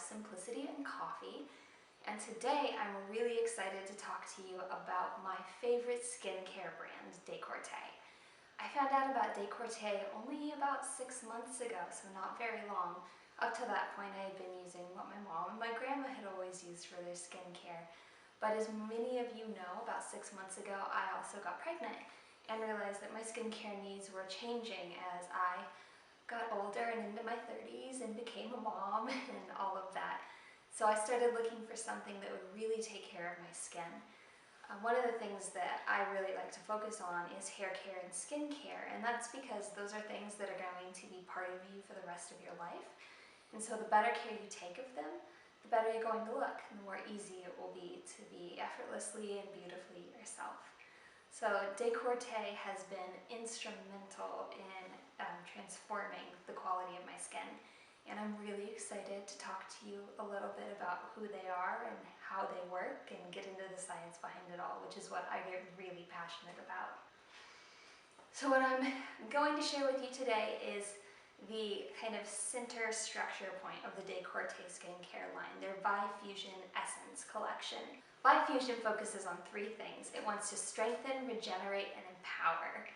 simplicity and coffee, and today I'm really excited to talk to you about my favorite skincare brand, DeCorte. I found out about DeCorte only about 6 months ago, so not very long. Up to that point I had been using what my mom and my grandma had always used for their skincare. But as many of you know, about 6 months ago I also got pregnant and realized that my skincare needs were changing as I got older and into my 30s and became a mom and all of that. So I started looking for something that would really take care of my skin. One of the things that I really like to focus on is hair care and skin care, and that's because those are things that are going to be part of you for the rest of your life. And so the better care you take of them, the better you're going to look, and the more easy it will be to be effortlessly and beautifully yourself. So DeCorte has been instrumental in transforming the quality of my skin, and I'm really excited to talk to you a little bit about who they are and how they work and get into the science behind it all, which is what I get really passionate about. So what I'm going to share with you today is the kind of center structure point of the DeCorte skincare line, their Bi-Fusion Essence collection. Bi-Fusion focuses on 3 things. It wants to strengthen, regenerate, and empower.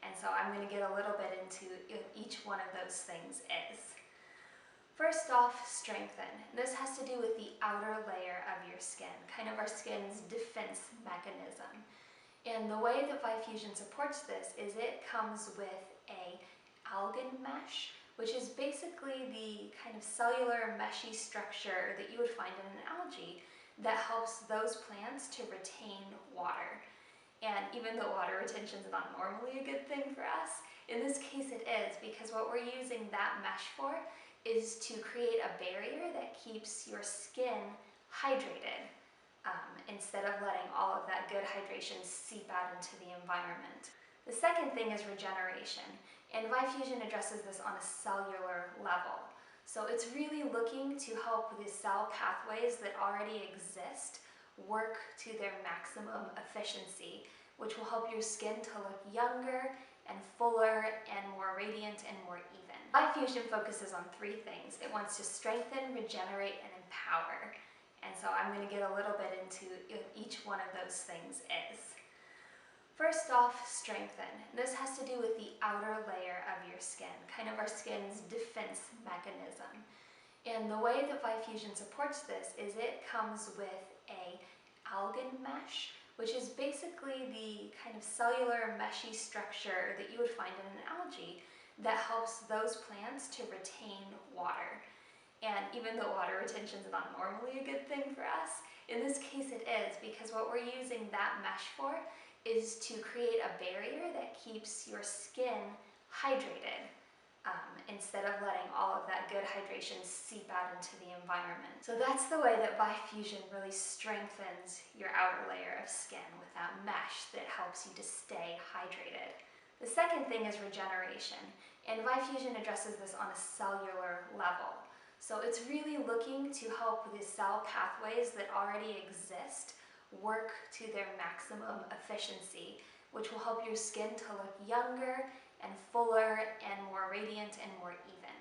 And so I'm going to get a little bit into what each one of those things is. First off, strengthen. This has to do with the outer layer of your skin, kind of our skin's defense mechanism. And the way that Bi-Fusion supports this is it comes with a algae mesh, which is basically the kind of cellular meshy structure that you would find in an algae that helps those plants to retain water. And even though water retention is not normally a good thing for us, in this case it is, because what we're using that mesh for is to create a barrier that keeps your skin hydrated instead of letting all of that good hydration seep out into the environment. The second thing is regeneration, and Bi-Fusion addresses this on a cellular level. So it's really looking to help the cell pathways that already exist work to their maximum efficiency, which will help your skin to look younger and fuller and more radiant and more even. Bi-Fusion focuses on 3 things. It wants to strengthen, regenerate, and empower. And so I'm going to get a little bit into what each one of those things is. First off, strengthen. This has to do with the outer layer of your skin, kind of our skin's defense mechanism. And the way that Bi-Fusion supports this is it comes with a algae mesh, which is basically the kind of cellular meshy structure that you would find in an algae that helps those plants to retain water. And even though water retention is not normally a good thing for us, in this case it is, because what we're using that mesh for is to create a barrier that keeps your skin hydrated instead of letting all of that good hydration seep out into the environment. So that's the way that Bi-Fusion really strengthens your outer layer of skin with that mesh that helps you to stay hydrated. The second thing is regeneration, and Bi-Fusion addresses this on a cellular level. So it's really looking to help the cell pathways that already exist work to their maximum efficiency, which will help your skin to look younger and fuller and more radiant and more even.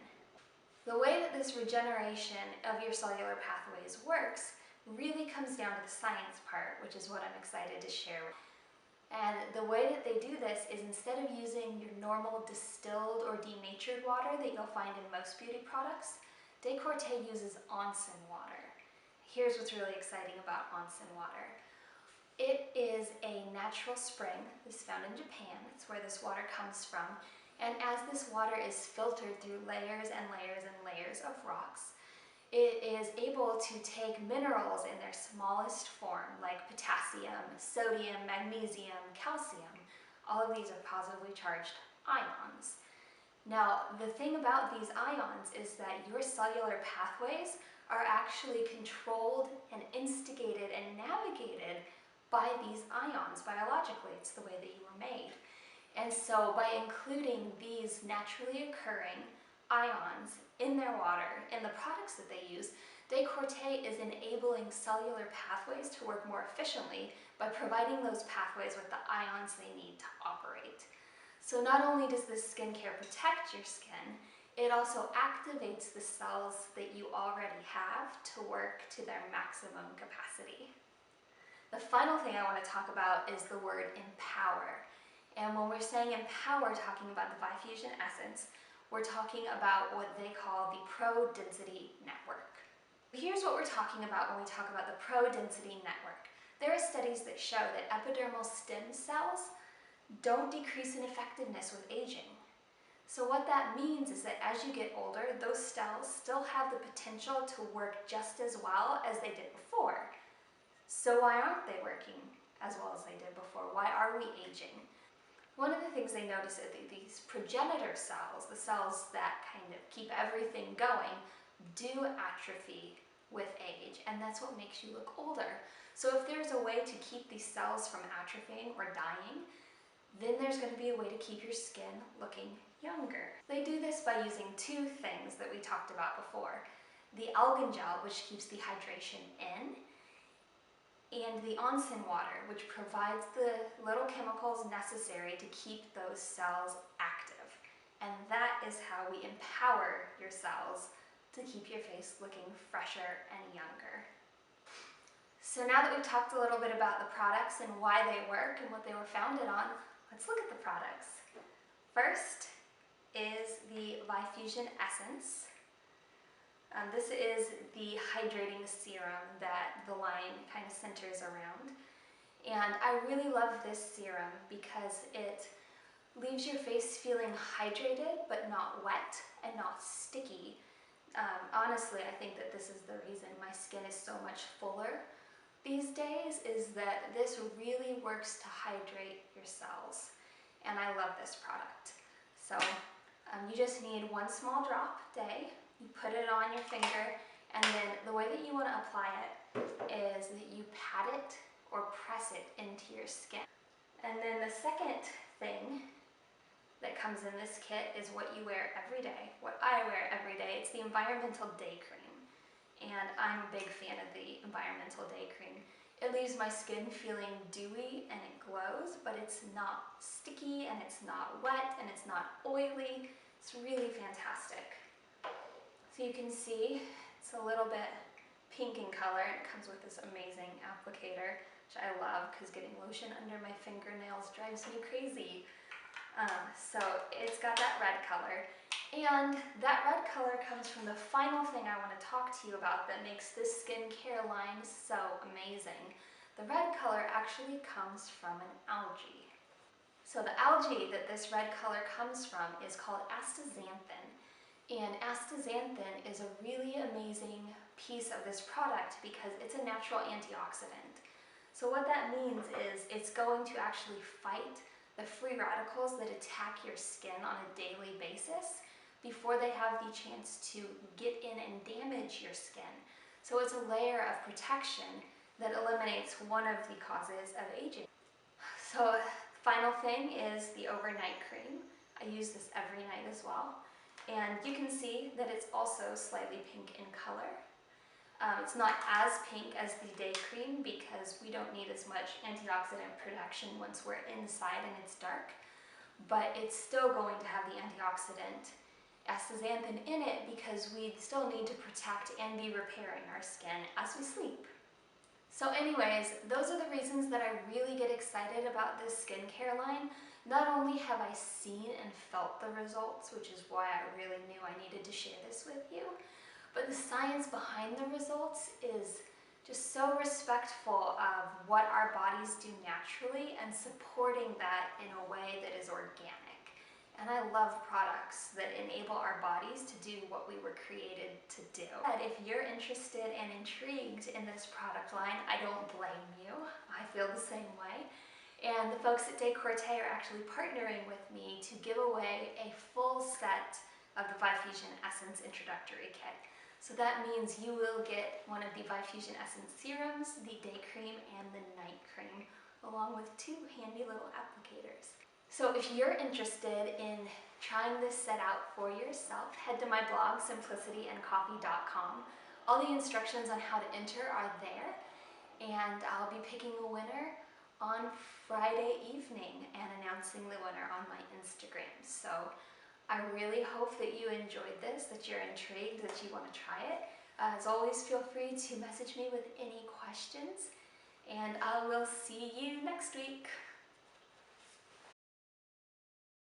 The way that this regeneration of your cellular pathways works really comes down to the science part, which is what I'm excited to share with you. And the way that they do this is instead of using your normal distilled or denatured water that you'll find in most beauty products, DeCorte uses onsen water. Here's what's really exciting about onsen water. It is a natural spring that's found in Japan. It's where this water comes from. And as this water is filtered through layers and layers and layers of rocks, it is able to take minerals in their smallest form, like potassium, sodium, magnesium, calcium. All of these are positively charged ions. Now, the thing about these ions is that your cellular pathways are actually controlled and instigated and navigated by these ions biologically. It's the way that you were made. And so by including these naturally occurring ions in their water, in the products that they use, DeCorte is enabling cellular pathways to work more efficiently by providing those pathways with the ions they need to operate. So not only does this skincare protect your skin, It also activates the cells that you already have to work to their maximum capacity. The final thing I want to talk about is the word empower. And when we're saying empower, talking about the Bifusion Essence, we're talking about what they call the pro-density network. Here's what we're talking about when we talk about the pro-density network. There are studies that show that epidermal stem cells don't decrease in effectiveness with aging. So what that means is that as you get older, those cells still have the potential to work just as well as they did before. So why aren't they working as well as they did before? Why are we aging? One of the things they notice is that these progenitor cells, the cells that kind of keep everything going, do atrophy with age, and that's what makes you look older. So if there's a way to keep these cells from atrophying or dying, then there's going to be a way to keep your skin looking younger. They do this by using two things that we talked about before. The algae gel, which keeps the hydration in, and the onsen water, which provides the little chemicals necessary to keep those cells active. And that is how we empower your cells to keep your face looking fresher and younger. So now that we've talked a little bit about the products and why they work and what they were founded on, let's look at the products. First is the Bifusion Essence. This is the hydrating serum that the line kind of centers around. And I really love this serum because it leaves your face feeling hydrated but not wet and not sticky. Honestly, I think that this is the reason my skin is so much fuller these days, is that this really works to hydrate your cells. And I love this product. So you just need one small drop a day. You put it on your finger, and then the way that you want to apply it is that you pat it or press it into your skin. And then the second thing that comes in this kit is what you wear every day, what I wear every day. It's the Environmental Day Cream, and I'm a big fan of the Environmental Day Cream. It leaves my skin feeling dewy and it glows, but it's not sticky and it's not wet and it's not oily. It's really fantastic. So you can see it's a little bit pink in color, and it comes with this amazing applicator, which I love because getting lotion under my fingernails drives me crazy. So it's got that red color, and that red color comes from the final thing I want to talk to you about that makes this skincare line so amazing. The red color actually comes from an algae. So the algae that this red color comes from is called astaxanthin. And astaxanthin is a really amazing piece of this product because it's a natural antioxidant. So what that means is it's going to actually fight the free radicals that attack your skin on a daily basis before they have the chance to get in and damage your skin. So it's a layer of protection that eliminates one of the causes of aging. So final thing is the overnight cream. I use this every night as well. And you can see that it's also slightly pink in color. It's not as pink as the day cream because we don't need as much antioxidant protection once we're inside and it's dark. But it's still going to have the antioxidant astaxanthin in it because we still need to protect and be repairing our skin as we sleep. So anyways, those are the reasons that I really get excited about this skincare line. Not only have I seen and felt the results, which is why I really knew I needed to share this with you, but the science behind the results is just so respectful of what our bodies do naturally and supporting that in a way that is organic. And I love products that enable our bodies to do what we were created to do. And if you're interested and intrigued in this product line, I don't blame you. I feel the same way. And the folks at DeCorte are actually partnering with me to give away a full set of the Bifusion Essence Introductory Kit. So that means you will get one of the Bifusion Essence serums, the day cream, and the night cream, along with two handy little applicators. So if you're interested in trying this set out for yourself, head to my blog, simplicityandcoffee.com. All the instructions on how to enter are there, and I'll be picking a winner on Friday evening and announcing the winner on my Instagram. So I really hope that you enjoyed this, that you're intrigued, that you want to try it. As always, feel free to message me with any questions, and I will see you next week.